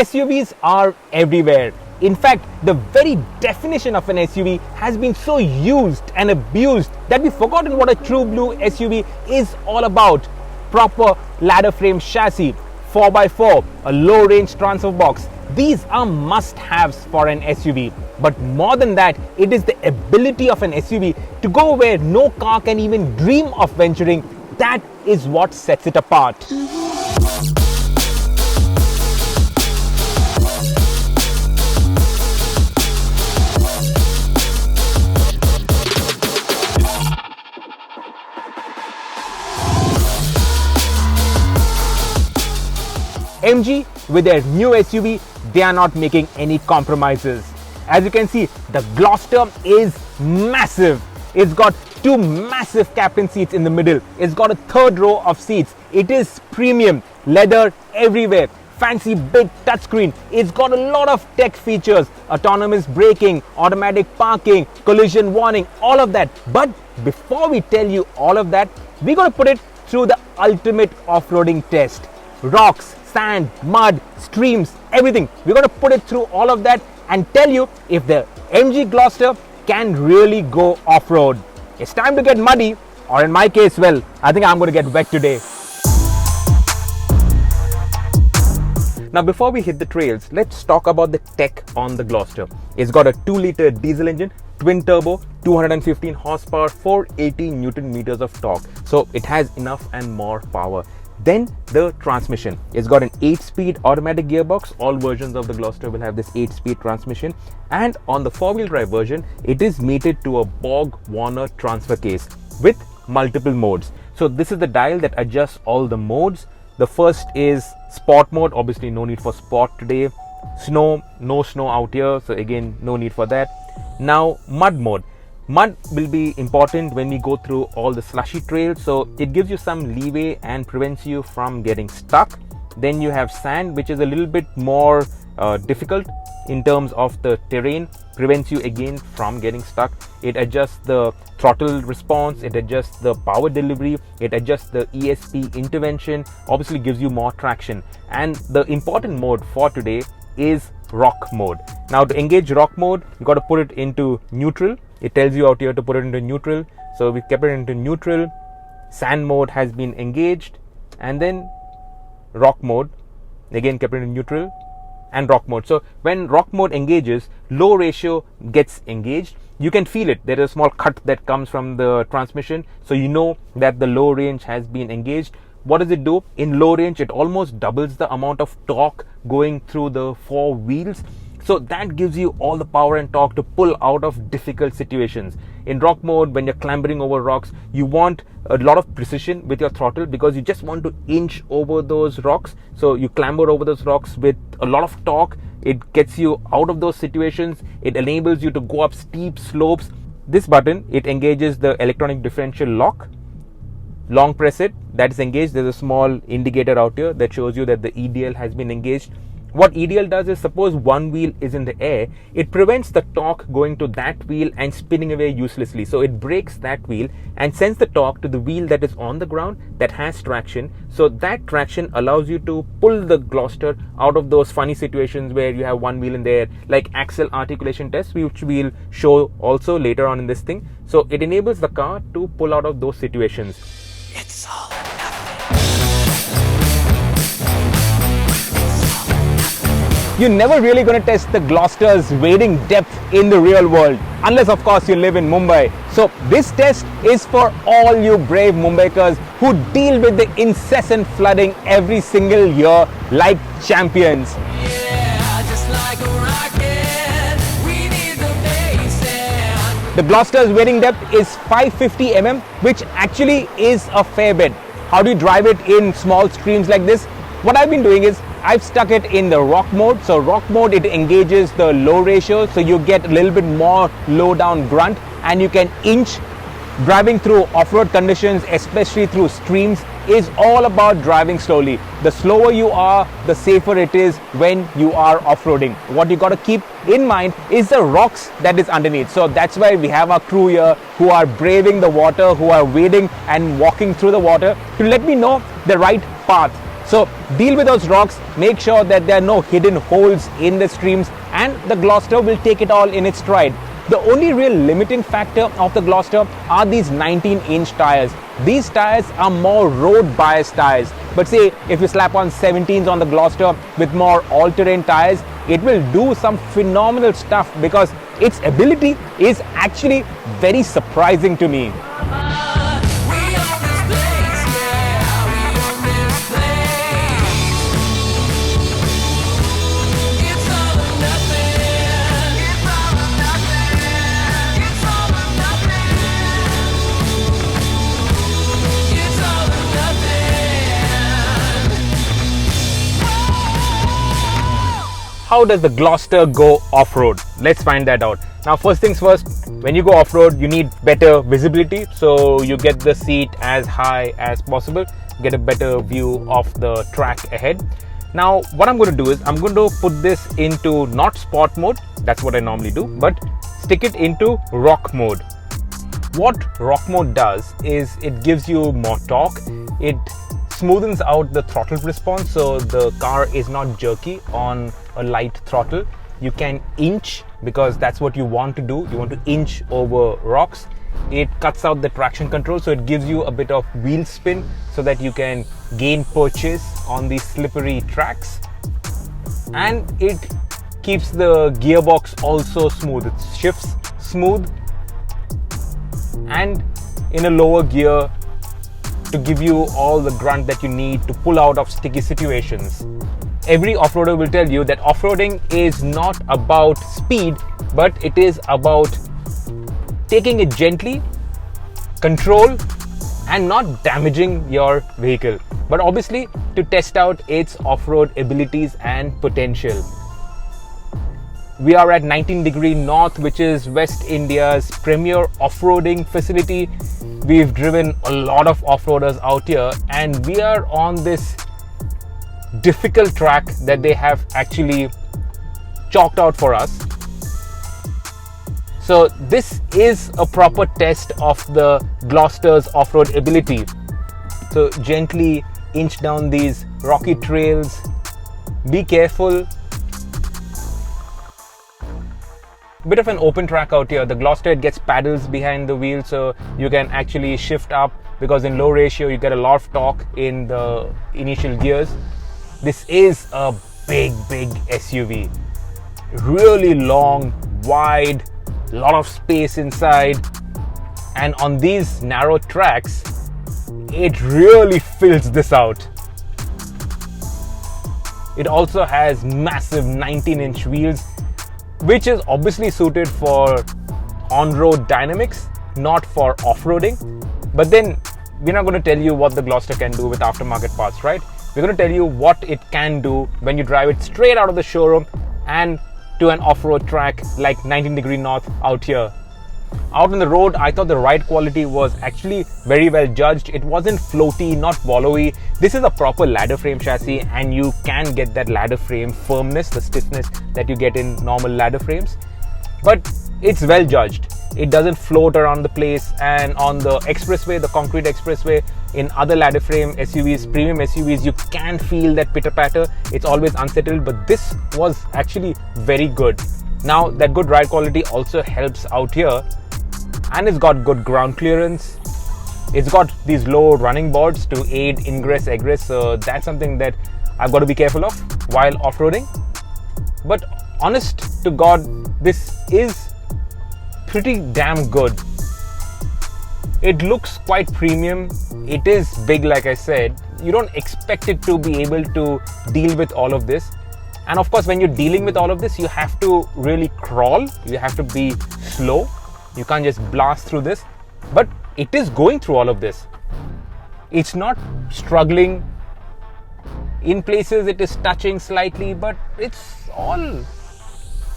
SUVs are everywhere. In fact, the very definition of an SUV has been so used and abused that we've forgotten what a true blue SUV is all about. Proper ladder frame chassis, 4x4, a low range transfer box. These are must-haves for an SUV. But more than that, it is the ability of an SUV to go where no car can even dream of venturing. That is what sets it apart. MG, with their new SUV, they are not making any compromises. As you can see, the Gloster is massive. It's got two massive captain seats in the middle. It's got a third row of seats. It is premium, leather everywhere, fancy big touchscreen. It's got a lot of tech features, autonomous braking, automatic parking, collision warning, all of that. But before we tell you all of that, we're going to put it through the ultimate off-roading test. Rocks, sand, mud, streams, everything. We're going to put it through all of that and tell you if the MG Gloster can really go off-road. It's time to get muddy, or in my case, well, I think I'm going to get wet today. Now before we hit the trails, let's talk about the tech on the Gloster. It's got a 2-liter diesel engine, twin turbo, 215 horsepower, 480 Newton meters of torque. So it has enough and more power. Then the transmission. It's got an 8-speed automatic gearbox. All versions of the Gloster will have this 8-speed transmission. And on the 4-wheel drive version, it is mated to a BorgWarner transfer case with multiple modes. So this is the dial that adjusts all the modes. The first is sport mode. Obviously no need for sport today. Snow, no snow out here. So again, no need for that. Now mud mode. Mud will be important when we go through all the slushy trails, so it gives you some leeway and prevents you from getting stuck. Then you have sand, which is a little bit more difficult in terms of the terrain, prevents you again from getting stuck. It adjusts the throttle response, it adjusts the power delivery, it adjusts the ESP intervention, obviously gives you more traction. And the important mode for today is rock mode. Now to engage rock mode, you got to put it into neutral. It tells you out here to put it into neutral. So we've kept it into neutral. Sand mode has been engaged. And then rock mode, again kept it in neutral, and rock mode. So when rock mode engages, low ratio gets engaged. You can feel it. There is a small cut that comes from the transmission. So you know that the low range has been engaged. What does it do? In low range, it almost doubles the amount of torque going through the 4 wheels. So that gives you all the power and torque to pull out of difficult situations. In rock mode, when you're clambering over rocks, you want a lot of precision with your throttle because you just want to inch over those rocks. So you clamber over those rocks with a lot of torque. It gets you out of those situations. It enables you to go up steep slopes. This button, it engages the electronic differential lock. Long press it, that is engaged. There's a small indicator out here that shows you that the EDL has been engaged. What EDL does is, suppose one wheel is in the air, it prevents the torque going to that wheel and spinning away uselessly. So it breaks that wheel and sends the torque to the wheel that is on the ground that has traction. So that traction allows you to pull the Gloster out of those funny situations where you have one wheel in the air, like axle articulation test, which we'll show also later on in this thing. So it enables the car to pull out of those situations. It's all or nothing. You're never really going to test the Gloster's wading depth in the real world, unless of course you live in Mumbai. So this test is for all you brave Mumbaikars who deal with the incessant flooding every single year like champions. Yeah, just like a rocket, we need the bass. The Gloster's wading depth is 550 mm, which actually is a fair bit. How do you drive it in small streams like this? What I've been doing is I've stuck it in the rock mode. So rock mode, it engages the low ratio, so you get a little bit more low down grunt and you can inch. Driving through off-road conditions, especially through streams, is all about driving slowly. The slower you are, the safer it is when you are off-roading. What you got to keep in mind is the rocks that is underneath. So that's why we have our crew here who are braving the water, who are wading and walking through the water to let me know the right path. So deal with those rocks, make sure that there are no hidden holes in the streams, and the Gloster will take it all in its stride. The only real limiting factor of the Gloster are these 19-inch tires. These tires are more road biased tires. But say if you slap on 17s on the Gloster with more all-terrain tires, it will do some phenomenal stuff because its ability is actually very surprising to me. How does the Gloster go off-road? Let's find that out. Now, first things first, when you go off-road, you need better visibility. So you get the seat as high as possible, get a better view of the track ahead. Now, what I'm going to do is I'm going to put this into not sport mode. That's what I normally do, but stick it into rock mode. What rock mode does is it gives you more torque. It smoothens out the throttle response, so the car is not jerky on a light throttle. You can inch because that's what you want to do. You want to inch over rocks. It cuts out the traction control, so it gives you a bit of wheel spin so that you can gain purchase on these slippery tracks. And it keeps the gearbox also smooth. It shifts smooth and in a lower gear to give you all the grunt that you need to pull out of sticky situations. Every off-roader will tell you that off-roading is not about speed, but it is about taking it gently, control, and not damaging your vehicle. But obviously to test out its off-road abilities and potential. We are at 19° North, which is West India's premier off-roading facility. We've driven a lot of off-roaders out here, and we are on this difficult track that they have actually chalked out for us. So this is a proper test of the Gloster's off-road ability. So gently inch down these rocky trails, be careful. Bit of an open track out here. The Gloster, it gets paddles behind the wheel, so you can actually shift up because in low ratio you get a lot of torque in the initial gears. This is a big SUV. Really long, wide, a lot of space inside, and on these narrow tracks it really fills this out. It also has massive 19-inch wheels, which is obviously suited for on-road dynamics, not for off-roading. But then we're not going to tell you what the Gloster can do with aftermarket parts, right? We're going to tell you what it can do when you drive it straight out of the showroom and to an off-road track like 19° North out here. Out on the road, I thought the ride quality was actually very well judged. It wasn't floaty, not wallowy. This is a proper ladder frame chassis, and you can get that ladder frame firmness, the stiffness that you get in normal ladder frames. But it's well judged. It doesn't float around the place, and on the expressway, the concrete expressway, in other ladder frame SUVs, premium SUVs, you can feel that pitter-patter. It's always unsettled, but this was actually very good. Now, that good ride quality also helps out here, and it's got good ground clearance. It's got these low running boards to aid ingress egress, so that's something that I've got to be careful of while off-roading. But honest to God, this is pretty damn good. It looks quite premium. It is big, like I said. You don't expect it to be able to deal with all of this. And of course, when you're dealing with all of this, you have to really crawl. You have to be slow. You can't just blast through this. But it is going through all of this. It's not struggling. In places, it is touching slightly, but it's all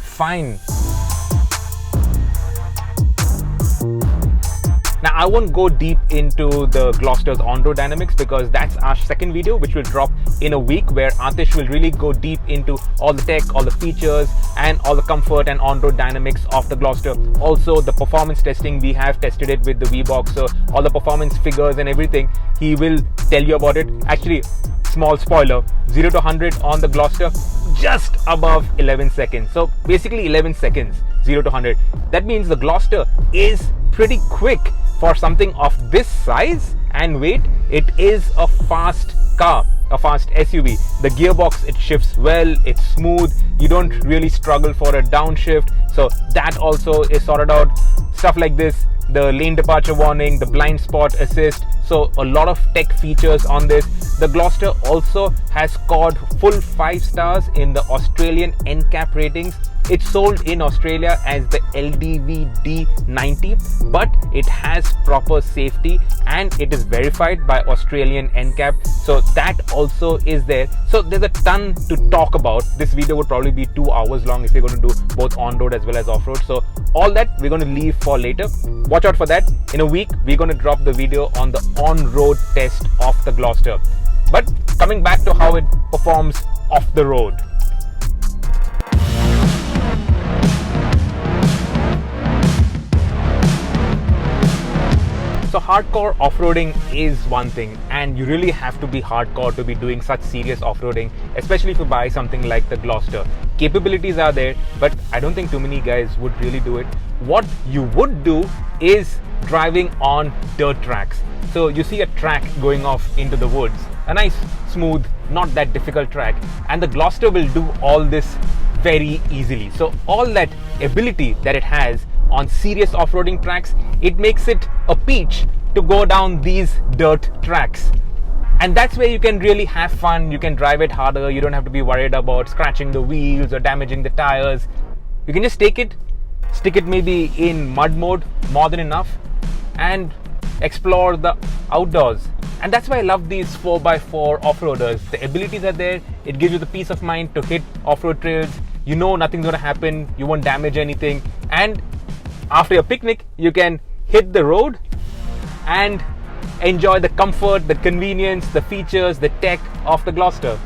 fine. Now, I won't go deep into the Gloster's on-road dynamics because that's our second video, which will drop in a week, where Atish will really go deep into all the tech, all the features, and all the comfort and on-road dynamics of the Gloster. Also, the performance testing, we have tested it with the V-Box, so all the performance figures and everything, he will tell you about it. Actually, small spoiler, 0 to 100 on the Gloster just above 11 seconds. So basically 11 seconds, 0 to 100. That means the Gloster is pretty quick for something of this size and weight. It is a fast car, a fast SUV. The gearbox, it shifts well, it's smooth, you don't really struggle for a downshift, so that also is sorted out. Stuff like this, the lane departure warning, the blind spot assist, so a lot of tech features on this. The Gloster also has scored full 5 stars in the Australian NCAP ratings. It's sold in Australia as the LDV D90, but it has proper safety and it is verified by Australian NCAP, so that also is there. So there's a ton to talk about. This video would probably be 2 hours long if you're going to do both on-road as well as off-road, so all that we're going to leave for later. Watch out for that. In a week we're going to drop the video on the on-road test of the Gloster. But coming back to how it performs off the road. So hardcore off-roading is one thing, and you really have to be hardcore to be doing such serious off-roading, especially if you buy something like the Gloster. Capabilities are there, but I don't think too many guys would really do it. What you would do is driving on dirt tracks. So you see a track going off into the woods, a nice, smooth, not that difficult track, and the Gloster will do all this very easily. So all that ability that it has on serious off-roading tracks, it makes it a peach to go down these dirt tracks. And that's where you can really have fun. You can drive it harder. You don't have to be worried about scratching the wheels or damaging the tires. You can just take it, stick it maybe in mud mode, more than enough, and explore the outdoors. And that's why I love these 4x4 off-roaders. The abilities are there. It gives you the peace of mind to hit off-road trails. You know nothing's going to happen. You won't damage anything. And after your picnic, you can hit the road and enjoy the comfort, the convenience, the features, the tech of the Gloster.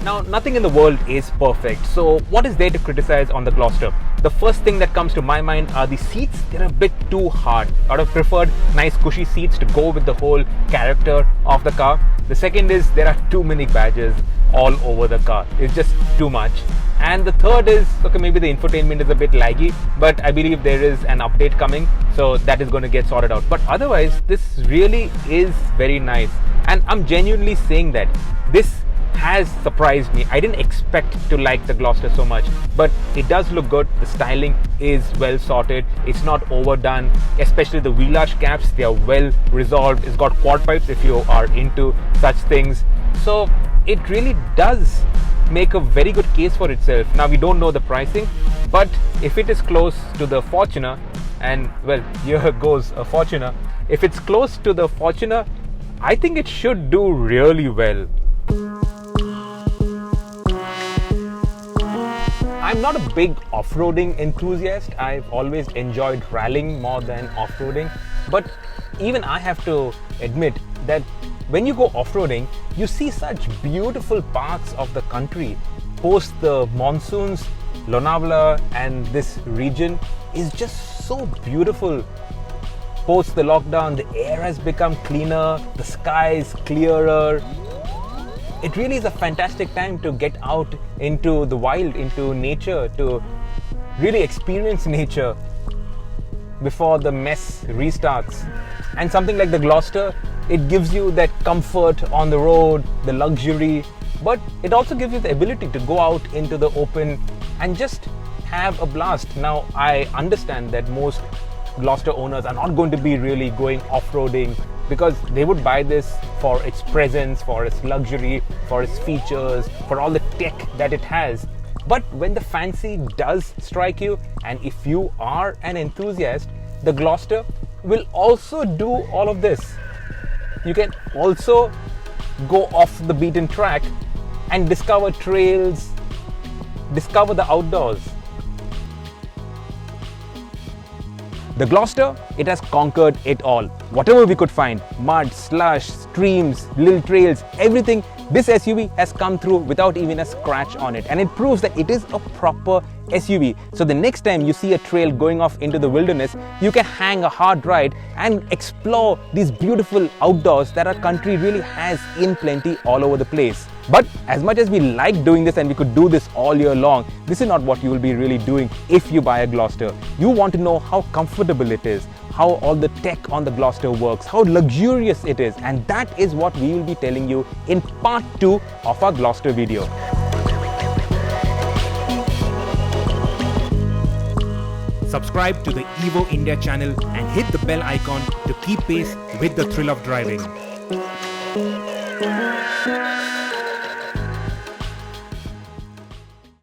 Now, nothing in the world is perfect, so what is there to criticize on the Gloster? The first thing that comes to my mind are the seats. They're a bit too hard. I would have preferred nice cushy seats to go with the whole character of the car. The second is there are too many badges all over the car. It's just too much. And the third is, okay, maybe the infotainment is a bit laggy, but I believe there is an update coming, so that is going to get sorted out. But otherwise, this really is very nice. And I'm genuinely saying that this has surprised me. I didn't expect to like the Gloster so much, but it does look good. The styling is well sorted. It's not overdone, especially the wheel arch caps. They are well resolved. It's got quad pipes if you are into such things. So it really does make a very good case for itself. Now, we don't know the pricing, but if it is close to the Fortuner, and well, here goes a Fortuner. If it's close to the Fortuner, I think it should do really well. I'm not a big off-roading enthusiast. I've always enjoyed rallying more than off-roading, but even I have to admit that when you go off-roading, you see such beautiful parts of the country. Post the monsoons, Lonavala and this region is just so beautiful. Post the lockdown, the air has become cleaner, the sky is clearer. It really is a fantastic time to get out into the wild, into nature, to really experience nature before the mess restarts. And something like the Gloster, it gives you that comfort on the road, the luxury, but it also gives you the ability to go out into the open and just have a blast. Now, I understand that most Gloster owners are not going to be really going off-roading because they would buy this for its presence, for its luxury, for its features, for all the tech that it has. But when the fancy does strike you, and if you are an enthusiast, the Gloster will also do all of this. You can also go off the beaten track and discover trails, discover the outdoors. The Gloster, it has conquered it all. Whatever we could find, mud, slush, streams, little trails, everything This SUV has come through without even a scratch on it, and it proves that it is a proper SUV. So the next time you see a trail going off into the wilderness, you can hang a hard ride and explore these beautiful outdoors that our country really has in plenty all over the place. But as much as we like doing this and we could do this all year long, this is not what you will be really doing if you buy a Gloster. You want to know how comfortable it is, how all the tech on the Gloster works, how luxurious it is, and that is what we will be telling you in part 2 of our Gloster video. Subscribe to the Evo India channel and hit the bell icon to keep pace with the thrill of driving.